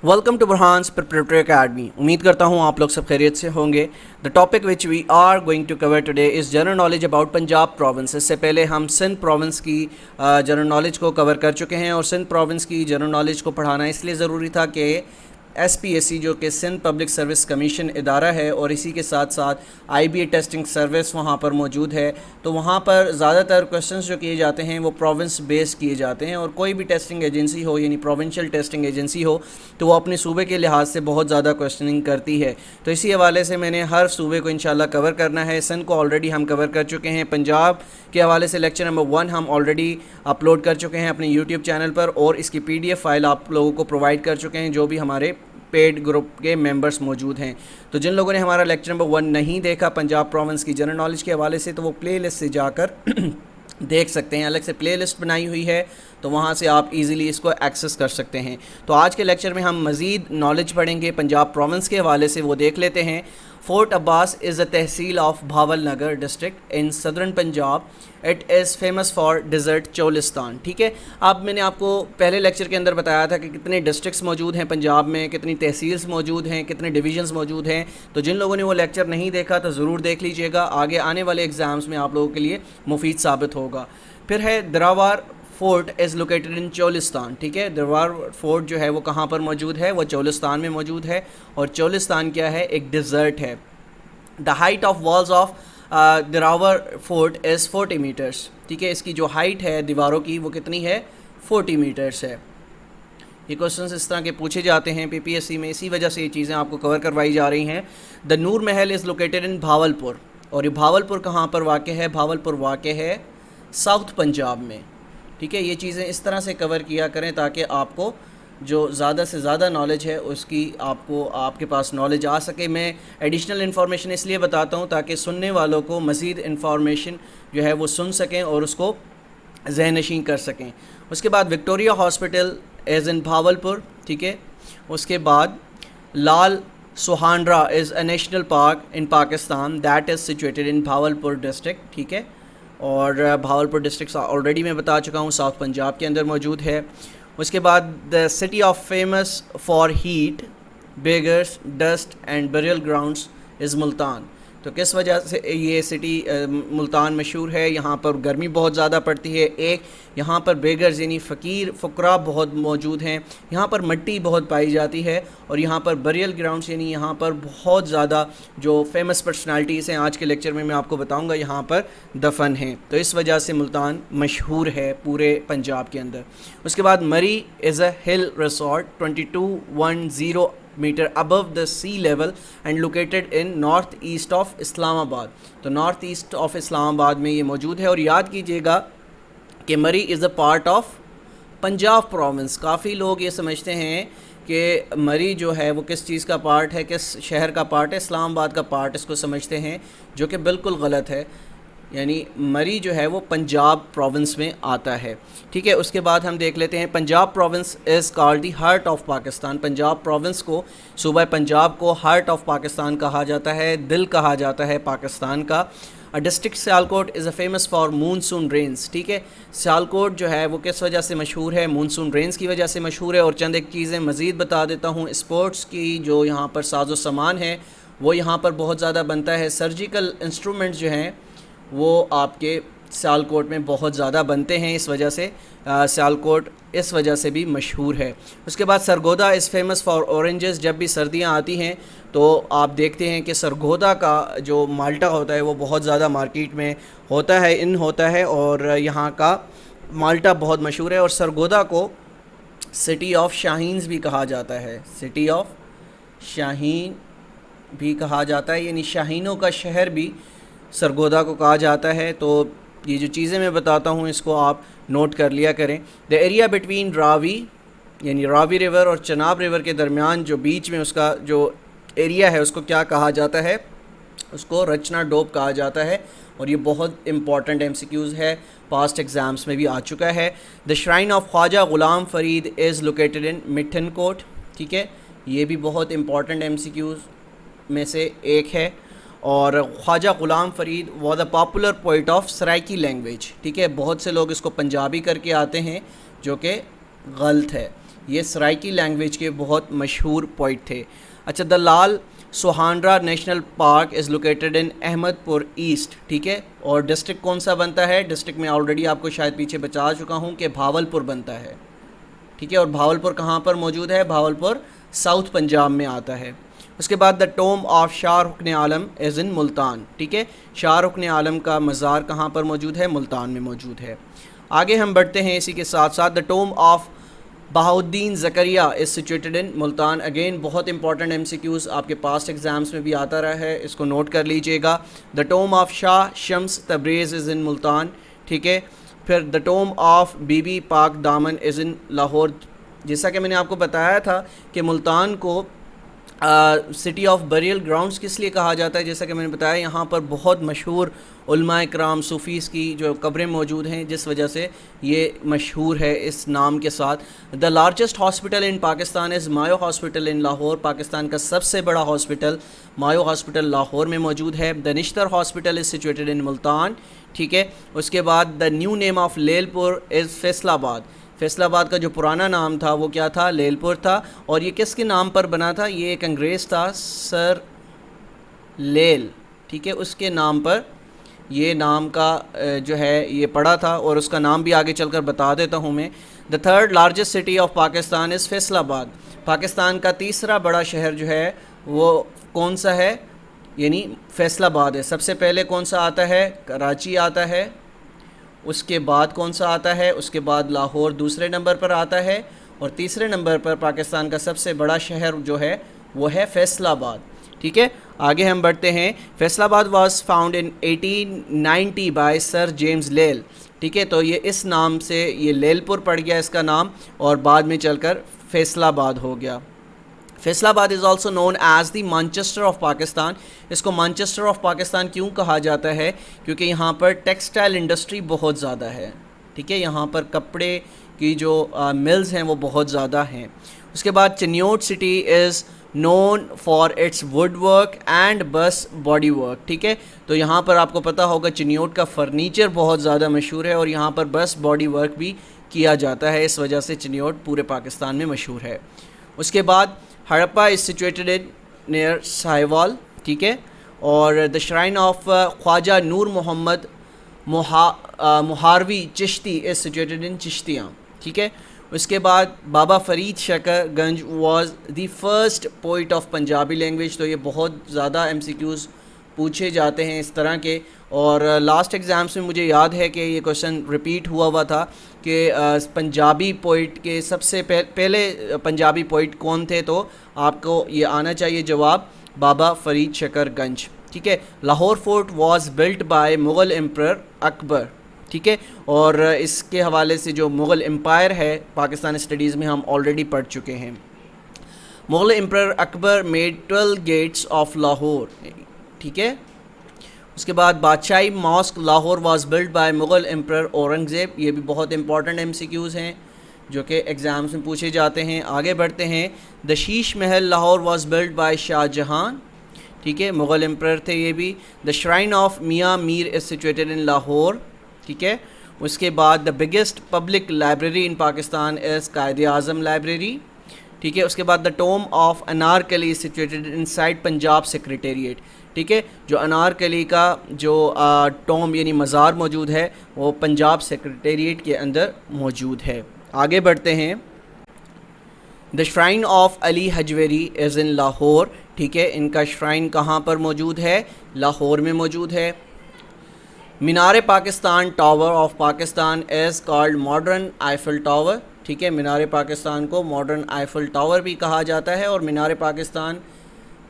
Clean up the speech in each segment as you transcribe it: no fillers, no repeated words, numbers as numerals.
Welcome to Burhan's preparatory academy. امید کرتا ہوں آپ لوگ سب خیریت سے ہوں گے. The topic which we are going to cover today is general knowledge about Punjab province. اس سے پہلے ہم سندھ پروونس کی جنرل نالج کو کور کر چکے ہیں، اور سندھ پروونس کی جنرل نالج کو پڑھانا اس لیے ضروری تھا کہ ایس پی ایس سی جو کہ سندھ پبلک سروس کمیشن ادارہ ہے، اور اسی کے ساتھ ساتھ آئی بی اے ٹیسٹنگ سروس وہاں پر موجود ہے، تو وہاں پر زیادہ تر کویشچنز جو کیے جاتے ہیں وہ پروونس بیس کیے جاتے ہیں. اور کوئی بھی ٹیسٹنگ ایجنسی ہو، یعنی پروونشل ٹیسٹنگ ایجنسی ہو، تو وہ اپنے صوبے کے لحاظ سے بہت زیادہ کویشچننگ کرتی ہے. تو اسی حوالے سے میں نے ہر صوبے کو انشاءاللہ کور کرنا ہے. سندھ کو آلریڈی ہم کور کر چکے ہیں. پنجاب کے حوالے سے لیکچر نمبر 1 ہم آلریڈی اپلوڈ کر چکے ہیں اپنے یوٹیوب چینل پر، اور اس کی PDF فائل آپ لوگوں کو پرووائڈ کر چکے ہیں جو بھی ہمارے پیڈ گروپ کے ممبرس موجود ہیں. تو جن لوگوں نے ہمارا لیکچر نمبر 1 نہیں دیکھا پنجاب پروونس کی جنرل نالج کے حوالے سے، تو وہ پلے لسٹ سے جا کر دیکھ سکتے ہیں. الگ سے پلے لسٹ بنائی ہوئی ہے، تو وہاں سے آپ ایزیلی اس کو ایکسس کر سکتے ہیں. تو آج کے لیکچر میں ہم مزید نالج پڑھیں گے پنجاب پروونس کے حوالے سے. وہ دیکھ لیتے ہیں. Fort Abbas is a tehsil of Bahawalnagar district in southern Punjab. It is famous for desert Cholistan. ٹھیک ہے، اب میں نے آپ کو پہلے لیکچر کے اندر بتایا تھا کہ کتنے ڈسٹرکٹس موجود ہیں پنجاب میں، کتنی تحصیلز موجود ہیں، کتنے ڈویژنز موجود ہیں. تو جن لوگوں نے وہ لیکچر نہیں دیکھا تو ضرور دیکھ لیجئے گا، آگے آنے والے ایگزامز میں آپ لوگوں کے لیے مفید ثابت ہوگا. پھر ہے Derawar fort is located in Cholistan. ٹھیک ہے، دراوار فورٹ جو ہے وہ کہاں پر موجود ہے؟ وہ چولستان میں موجود ہے. اور چولستان کیا ہے؟ ایک ڈیزرٹ ہے. The height of walls of Derawar fort is 40 meters. ٹھیک ہے، اس کی جو ہائٹ ہے دیواروں کی وہ کتنی ہے؟ 40 میٹرس ہے. یہ کوشچنس اس طرح کے پوچھے جاتے ہیں PPSC میں، اسی وجہ سے یہ چیزیں آپ کو کور کروائی جا رہی ہیں. دا نور محل از لوکیٹڈ ان بھاولپور. اور یہ بھاولپور کہاں پر واقع ہے؟ بھاولپور واقع ہے ساؤتھ پنجاب میں. ٹھیک ہے، یہ چیزیں اس طرح سے کور کیا کریں تاکہ آپ کو جو زیادہ سے زیادہ نالج ہے اس کی آپ کے پاس نالج آ سکے. میں ایڈیشنل انفارمیشن اس لیے بتاتا ہوں تاکہ سننے والوں کو مزید انفارمیشن جو ہے وہ سن سکیں اور اس کو ذہن نشین کر سکیں. اس کے بعد Victoria hospital is in Bahawalpur. ٹھیک ہے، اس کے بعد Lal Sohanra is a national park in Pakistan that is situated in Bahawalpur district. ٹھیک ہے، اور بھاولپور ڈسٹرکٹ آلریڈی میں بتا چکا ہوں ساؤتھ پنجاب کے اندر موجود ہے. اس کے بعد the city of famous for heat beggars dust and burial grounds is Multan. تو کس وجہ سے یہ سٹی ملتان مشہور ہے؟ یہاں پر گرمی بہت زیادہ پڑتی ہے. ایک یہاں پر بیگرز یعنی فقراء بہت موجود ہیں. یہاں پر مٹی بہت پائی جاتی ہے. اور یہاں پر بریل گراؤنڈس یعنی یہاں پر بہت زیادہ جو فیمس پرسنالٹیز ہیں، آج کے لیکچر میں آپ کو بتاؤں گا، یہاں پر دفن ہیں. تو اس وجہ سے ملتان مشہور ہے پورے پنجاب کے اندر. اس کے بعد مری is a hill resort 2210 meter above the sea level and located in north east of Islamabad. تو نارتھ ایسٹ آف اسلام آباد میں یہ موجود ہے. اور یاد کیجئے گا کہ Murree is a part of Punjab province. کافی لوگ یہ سمجھتے ہیں کہ مری جو ہے وہ کس چیز کا پارٹ ہے، کس شہر کا پارٹ ہے؟ اسلام آباد کا پارٹ اس کو سمجھتے ہیں، جو کہ بالکل غلط ہے. یعنی مری جو ہے وہ پنجاب پروونس میں آتا ہے. ٹھیک ہے، اس کے بعد ہم دیکھ لیتے ہیں Punjab province is called the heart of Pakistan. Punjab province کو، صوبہ پنجاب کو ہارٹ آف پاکستان کہا جاتا ہے، دل کہا جاتا ہے پاکستان کا. District Sialkot is a famous for monsoon rains. ٹھیک ہے، سیالکوٹ جو ہے وہ کس وجہ سے مشہور ہے؟ مونسون رینز کی وجہ سے مشہور ہے. اور چند ایک چیزیں مزید بتا دیتا ہوں. اسپورٹس کی جو یہاں پر ساز و سامان ہے وہ یہاں پر بہت زیادہ بنتا ہے. سرجیکل انسٹرومنٹس جو ہیں وہ آپ کے سیالکوٹ میں بہت زیادہ بنتے ہیں، اس وجہ سے سیالکوٹ اس وجہ سے بھی مشہور ہے. اس کے بعد سرگودا از فیمس فار اورنجز. جب بھی سردیاں آتی ہیں تو آپ دیکھتے ہیں کہ سرگودا کا جو مالٹا ہوتا ہے وہ بہت زیادہ مارکیٹ میں ہوتا ہے، ہوتا ہے، اور یہاں کا مالٹا بہت مشہور ہے. اور سرگودا کو سٹی آف شاہینز بھی کہا جاتا ہے. سٹی آف شاہین بھی کہا جاتا ہے، یعنی شاہینوں کا شہر بھی سرگودا کو کہا جاتا ہے. تو یہ جو چیزیں میں بتاتا ہوں اس کو آپ نوٹ کر لیا کریں. دا ایریا بٹوین راوی یعنی راوی ریور اور چناب ریور کے درمیان جو بیچ میں اس کا جو ایریا ہے اس کو کیا کہا جاتا ہے؟ اس کو رچنا ڈوب کہا جاتا ہے. اور یہ بہت امپورٹنٹ MCQs ہے، پاسٹ ایگزامس میں بھی آ چکا ہے. The shrine of Khwaja Ghulam Farid is located ان مٹھن کوٹ. ٹھیک ہے، یہ بھی بہت امپورٹنٹ MCQs میں سے ایک ہے. اور خواجہ Ghulam Farid was a popular poet of Saraiki language. ٹھیک ہے، بہت سے لوگ اس کو پنجابی کر کے آتے ہیں جو کہ غلط ہے. یہ سرائکی لینگویج کے بہت مشہور پوئٹ تھے. اچھا, the Lal Sohanra national park is located in Ahmadpur east, ٹھیک ہے, اور ڈسٹرکٹ کون سا بنتا ہے؟ ڈسٹرکٹ میں آلریڈی آپ کو شاید پیچھے بتا چکا ہوں کہ بھاول پور بنتا ہے, ٹھیک ہے, اور بھاول پور کہاں پر موجود ہے؟ بھاول پور ساؤتھ پنجاب میں آتا ہے. اس کے بعد دا ٹوم آف شاہ رکن عالم از ان ملتان, ٹھیک ہے, شاہ رکن عالم کا مزار کہاں پر موجود ہے؟ ملتان میں موجود ہے. آگے ہم بڑھتے ہیں اسی کے ساتھ ساتھ, the tomb of Bahauddin Zakariya is situated in Multan. Again بہت امپورٹنٹ ایم سی کیوز آپ کے پاسٹ ایگزامس میں بھی آتا رہا ہے, اس کو نوٹ کر لیجئے گا. دا ٹوم آف شاہ شمس تبریز از ان ملتان, ٹھیک ہے. پھر دا ٹوم آف بی بی پاک دامن از ان لاہور. جیسا کہ میں نے آپ کو بتایا تھا کہ ملتان کو سٹی آف بریل گراؤنڈز کس لیے کہا جاتا ہے, جیسا کہ میں نے بتایا یہاں پر بہت مشہور علماء کرام صوفیز کی جو قبریں موجود ہیں, جس وجہ سے یہ مشہور ہے اس نام کے ساتھ. The largest hospital in Pakistan is Mayo hospital in Lahore. Pakistan کا سب سے بڑا ہاسپٹل مایو ہاسپٹل لاہور میں موجود ہے. دا نشتر hospital is situated in Multan, ٹھیک ہے. اس کے بعد دا نیو نیم آف لیل پور از فیصل آباد. فیصل آباد کا جو پرانا نام تھا وہ کیا تھا؟ لیل پور تھا. اور یہ کس کے نام پر بنا تھا؟ یہ ایک انگریز تھا سر لیل, ٹھیک ہے, اس کے نام پر یہ نام کا جو ہے یہ پڑا تھا, اور اس کا نام بھی آگے چل کر بتا دیتا ہوں میں. The third largest city of Pakistan is Faisalabad. Pakistan کا تیسرا بڑا شہر جو ہے وہ کون سا ہے؟ یعنی فیصل آباد ہے. سب سے پہلے کون سا آتا ہے؟ کراچی آتا ہے. اس کے بعد کون سا آتا ہے؟ اس کے بعد لاہور دوسرے نمبر پر آتا ہے, اور تیسرے نمبر پر پاکستان کا سب سے بڑا شہر جو ہے وہ ہے فیصل آباد, ٹھیک ہے. آگے ہم بڑھتے ہیں. فیصل آباد was found in 1890 by sir James لیل, ٹھیک ہے. تو یہ اس نام سے یہ لیل پور پڑ گیا اس کا نام, اور بعد میں چل کر فیصل آباد ہو گیا. Faisalabad is also known as the Manchester of Pakistan. اس کو مانچسٹر آف پاکستان کیوں کہا جاتا ہے؟ کیونکہ یہاں پر ٹیکسٹائل انڈسٹری بہت زیادہ ہے, ٹھیک ہے. یہاں پر کپڑے کی جو ملز ہیں وہ بہت زیادہ ہیں. اس کے بعد Chiniot city is known for its wood work and bus body work, ٹھیک ہے. تو یہاں پر آپ کو پتہ ہوگا چنیوٹ کا فرنیچر بہت زیادہ مشہور ہے, اور یہاں پر بس باڈی ورک بھی کیا جاتا ہے, اس وجہ سے چنیوٹ پورے پاکستان میں مشہور ہے. اس کے بعد Harappa is situated near Sahiwal, ٹھیک ہے. اور the shrine of Khwaja Noor Muhammad Maharvi Chishti is situated in Chishtian, ٹھیک ہے. اس کے بعد Baba Farid Shakar Ganj was the first poet of Punjabi language. تو یہ بہت زیادہ ایم سی کیوز پوچھے جاتے ہیں اس طرح کے, اور لاسٹ ایگزامس میں مجھے یاد ہے کہ یہ کوشچن ریپیٹ ہوا تھا کہ پنجابی پوئٹ کے سب سے پہلے پنجابی پوئٹ کون تھے, تو آپ کو یہ آنا چاہیے جواب بابا فرید شکر گنج, ٹھیک ہے. Lahore fort was built by Mughal emperor Akbar, ٹھیک ہے. اور اس کے حوالے سے جو مغل امپائر ہے پاکستان اسٹڈیز میں ہم آلریڈی پڑھ چکے ہیں. Mughal emperor Akbar made 12 gates of Lahore, ٹھیک ہے. اس کے بعد Badshahi mosque Lahore was built by Mughal emperor Aurangzeb. یہ بھی بہت امپورٹنٹ ایم سی کیوز ہیں جو کہ ایگزامس میں پوچھے جاتے ہیں. آگے بڑھتے ہیں. دا شیش Mahal Lahore was built by Shah جہاں, ٹھیک ہے, مغل امپرر تھے یہ بھی. دا شرائن آف میاں میر از سچویٹڈ ان لاہور, ٹھیک ہے. اس کے بعد the biggest public library in Pakistan is Quaid Azam library, ٹھیک ہے. اس کے بعد the tomb of Anarkali is situated inside Punjab secretariat, ٹھیک ہے. جو انارکلی کا جو ٹوم یعنی مزار موجود ہے وہ پنجاب سیکریٹریٹ کے اندر موجود ہے. آگے بڑھتے ہیں. دا شرائن آف علی حجویری از ان لاہور, ٹھیک ہے. ان کا شرائن کہاں پر موجود ہے؟ لاہور میں موجود ہے. Minar Pakistan tower of Pakistan is called modern Eiffel tower, ٹھیک ہے. مینار پاکستان کو ماڈرن آئیفل ٹاور بھی کہا جاتا ہے. اور مینار پاکستان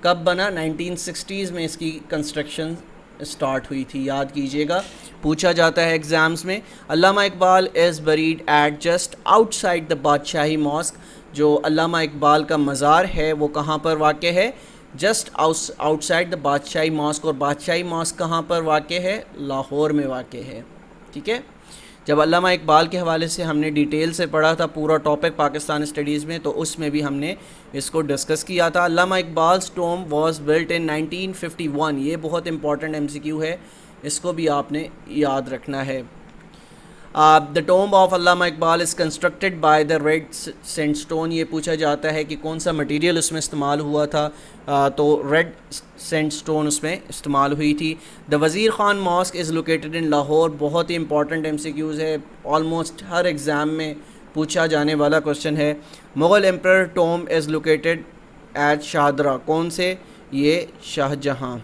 کب بنا؟ 1960s میں اس کی کنسٹرکشن اسٹارٹ ہوئی تھی, یاد کیجیے گا, پوچھا جاتا ہے ایگزامس میں. Allama Iqbal is buried at just outside the Badshahi mosque. جو علامہ اقبال کا مزار ہے وہ کہاں پر واقع ہے؟ Just outside the Badshahi mask. اور بادشاہی ماسک کہاں پر واقع ہے؟ لاہور میں واقع ہے, ٹھیک ہے. جب علامہ اقبال کے حوالے سے ہم نے ڈیٹیل سے پڑھا تھا پورا ٹاپک پاکستان اسٹڈیز میں, تو اس میں بھی ہم نے اس کو ڈسکس کیا تھا. علامہ اقبال's tomb was built in 1951. یہ بہت امپورٹنٹ ایم سی کیو ہے, اس کو بھی آپ نے یاد رکھنا ہے. The tomb of Allama Iqbal is constructed by the red sand stone. یہ پوچھا جاتا ہے کہ کون سا مٹیریل اس میں استعمال ہوا تھا, تو ریڈ سینڈ اسٹون اس میں استعمال ہوئی تھی. The Wazir Khan mosque is located in Lahore. بہت ہی امپورٹنٹ ایم سی کیوز ہے, آلموسٹ ہر ایگزام میں پوچھا جانے والا کوشچن ہے. Mughal emperor tomb is located at Shahdara. کون سے؟ یہ شاہ جہاں.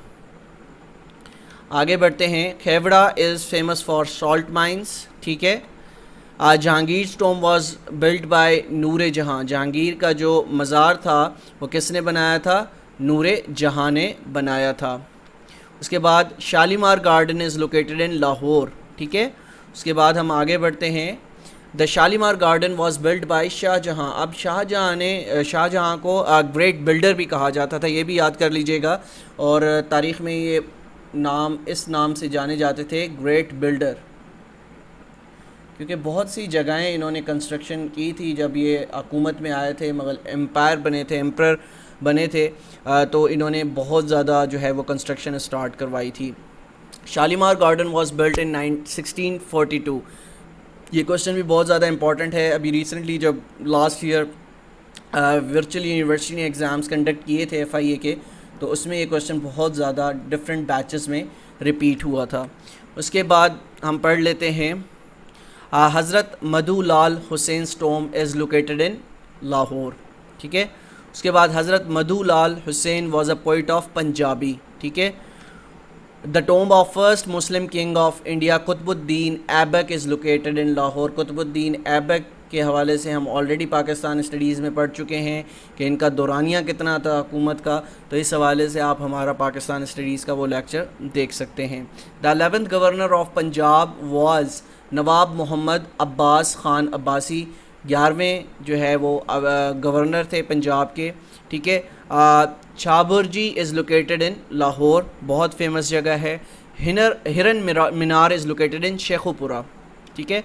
آگے بڑھتے ہیں. Khewra is famous for salt mines. ٹھیک ہے. Jahangir tomb was build by Noor Jahan. Jahangir کا جو مزار تھا وہ کس نے بنایا تھا؟ نور جہاں نے بنایا تھا. اس کے بعد Shalimar garden is located in Lahore. ٹھیک ہے. اس کے بعد ہم آگے بڑھتے ہیں. The Shalimar garden was build by Shah Jahan. اب شاہ جہاں کو گریٹ بلڈر بھی کہا جاتا تھا, یہ بھی یاد کر لیجئے گا. اور تاریخ میں یہ اس نام سے جانے جاتے تھے, گریٹ بلڈر, کیونکہ بہت سی جگہیں انہوں نے کنسٹرکشن کی تھی جب یہ حکومت میں آئے تھے, مغل امپائر بنے تھے, امپرر بنے تھے, تو انہوں نے بہت زیادہ جو ہے وہ کنسٹرکشن اسٹارٹ کروائی تھی. Shalimar garden was built in 1642. یہ کوشچن بھی بہت زیادہ امپورٹنٹ ہے. ابھی ریسنٹلی جب لاسٹ ایئر ورچوئل یونیورسٹی نے ایگزامس کنڈکٹ کیے تھے FIA کے, تو اس میں یہ کوشچن بہت زیادہ ڈفرینٹ بیچز میں ریپیٹ ہوا تھا. اس کے بعد ہم پڑھ لیتے ہیں. Hazrat Madhu Lal Hussain tomb is located in Lahore. ٹھیک ہے. اس کے بعد Hazrat Madhu Lal Hussain was a poet of Punjabi. ٹھیک ہے. The tomb of first Muslim king of India Qutbuddin Aibak is located in Lahore. Qutbuddin Aibak کے حوالے سے ہم آلریڈی پاکستان اسٹڈیز میں پڑھ چکے ہیں کہ ان کا دورانیہ کتنا تھا حکومت کا, تو اس حوالے سے آپ ہمارا پاکستان اسٹڈیز کا وہ لیکچر دیکھ سکتے ہیں. The 11th governor of Punjab was Nawab Muhammad Abbas Khan Abbasi. 11ویں جو ہے وہ گورنر تھے پنجاب کے. ٹھیک ہے. چھابرجی از لوکیٹڈ ان لاہور, بہت فیمس جگہ ہے. ہرن مینار از لوکیٹڈ ان شیخوپورہ. ٹھیک ہے.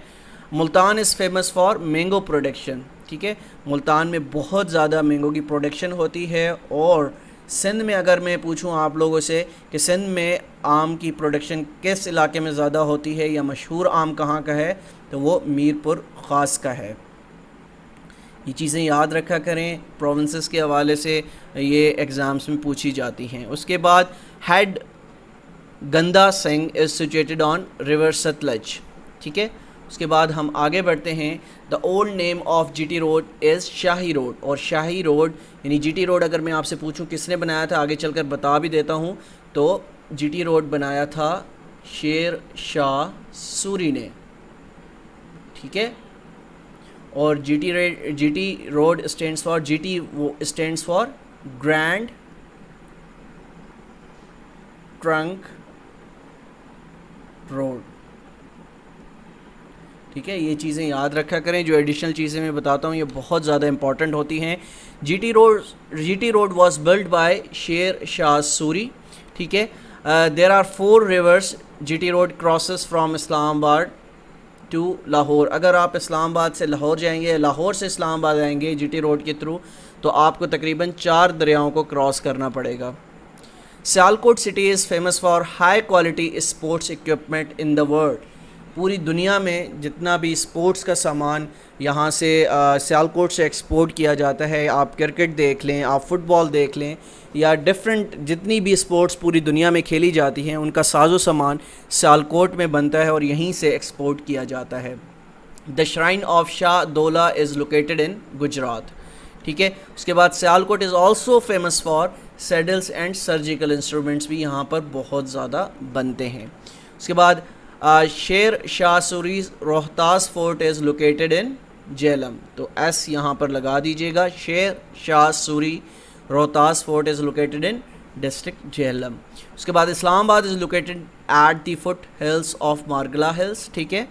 ملتان از فیمس فار مینگو پروڈکشن. ٹھیک ہے. ملتان میں بہت زیادہ مینگو کی پروڈکشن ہوتی ہے. اور سندھ میں اگر میں پوچھوں آپ لوگوں سے کہ سندھ میں آم کی پروڈکشن کس علاقے میں زیادہ ہوتی ہے یا مشہور آم کہاں کا ہے, تو وہ میرپور خاص کا ہے. یہ چیزیں یاد رکھا کریں, پروونسز کے حوالے سے یہ ایگزامس میں پوچھی جاتی ہیں. اس کے بعد ہیڈ گندا سنگھ از سچویٹڈ آن ریور ستلج. ٹھیک ہے. اس کے بعد ہم آگے بڑھتے ہیں. The old name of GT road is shahi road. اور شاہی روڈ یعنی GT روڈ اگر میں آپ سے پوچھوں کس نے بنایا تھا, آگے چل کر بتا بھی دیتا ہوں, تو GT روڈ بنایا تھا شیر شاہ سوری نے. ٹھیک ہے. اور GT road stands for GT stands for grand trunk road. ٹھیک ہے. یہ چیزیں یاد رکھا کریں. جو ایڈیشنل چیزیں میں بتاتا ہوں یہ بہت زیادہ امپورٹنٹ ہوتی ہیں. GT road was build by Sher Shah Suri. ٹھیک ہے. There are 4 rivers GT road crosses from Islamabad to Lahore. اگر آپ اسلام آباد سے لاہور جائیں گے, لاہور سے اسلام آباد آئیں گے GT روڈ کے تھرو, تو آپ کو تقریباً 4 دریاؤں کو کراس کرنا پڑے گا. Sialkot city is famous for high quality sports equipment in the world. پوری دنیا میں جتنا بھی اسپورٹس کا سامان یہاں سے سیالکوٹ سے ایکسپورٹ کیا جاتا ہے, آپ کرکٹ دیکھ لیں, آپ فٹ بال دیکھ لیں, یا ڈفرینٹ جتنی بھی اسپورٹس پوری دنیا میں کھیلی جاتی ہیں, ان کا ساز و سامان سیالکوٹ میں بنتا ہے اور یہیں سے ایکسپورٹ کیا جاتا ہے. The shrine of Shah Daula is located in Gujrat. ٹھیک ہے. اس کے بعد Sialkot is also famous for saddles and surgical instruments, بھی یہاں پر بہت زیادہ بنتے ہیں. اس کے بعد Sher Shah Suri Rohtas fort is located in Jhelum. تو ایس یہاں پر لگا دیجیے گا. Sher Shah Suri Rohtas fort is located in district Jhelum. اس کے بعد Islamabad is located at the foot hills of Margalla hills. ٹھیک ہے.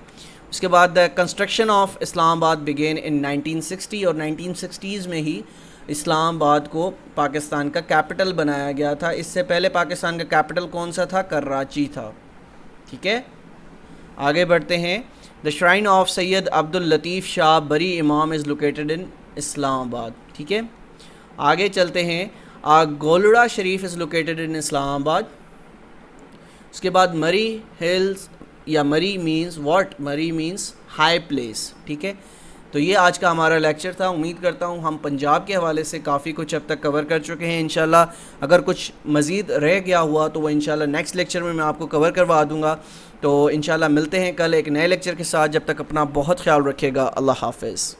اس کے بعد کنسٹرکشن آف اسلام آباد بگین ان 1960, اور 1960s میں ہی اسلام آباد کو پاکستان کا کیپٹل بنایا گیا تھا. اس سے پہلے پاکستان کا کیپٹل کون سا تھا؟ کراچی تھا. ٹھیک ہے. آگے بڑھتے ہیں. دا شرائن آف سید عبد اللطیف شاہ بری امام از لوکیٹڈ ان اسلام آباد. ٹھیک ہے. آگے چلتے ہیں. گولڑا شریف از لوکیٹڈ ان اسلام آباد. اس کے بعد مری ہلز یا Murree means what? Murree means high place. ٹھیک ہے, تو یہ آج کا ہمارا لیکچر تھا. امید کرتا ہوں ہم پنجاب کے حوالے سے کافی کچھ اب تک کور کر چکے ہیں. انشاءاللہ اگر کچھ مزید رہ گیا ہوا تو وہ انشاءاللہ نیکسٹ لیکچر میں آپ کو کور کروا دوں گا. تو انشاءاللہ ملتے ہیں کل ایک نئے لیکچر کے ساتھ. جب تک اپنا بہت خیال رکھیے گا. اللہ حافظ.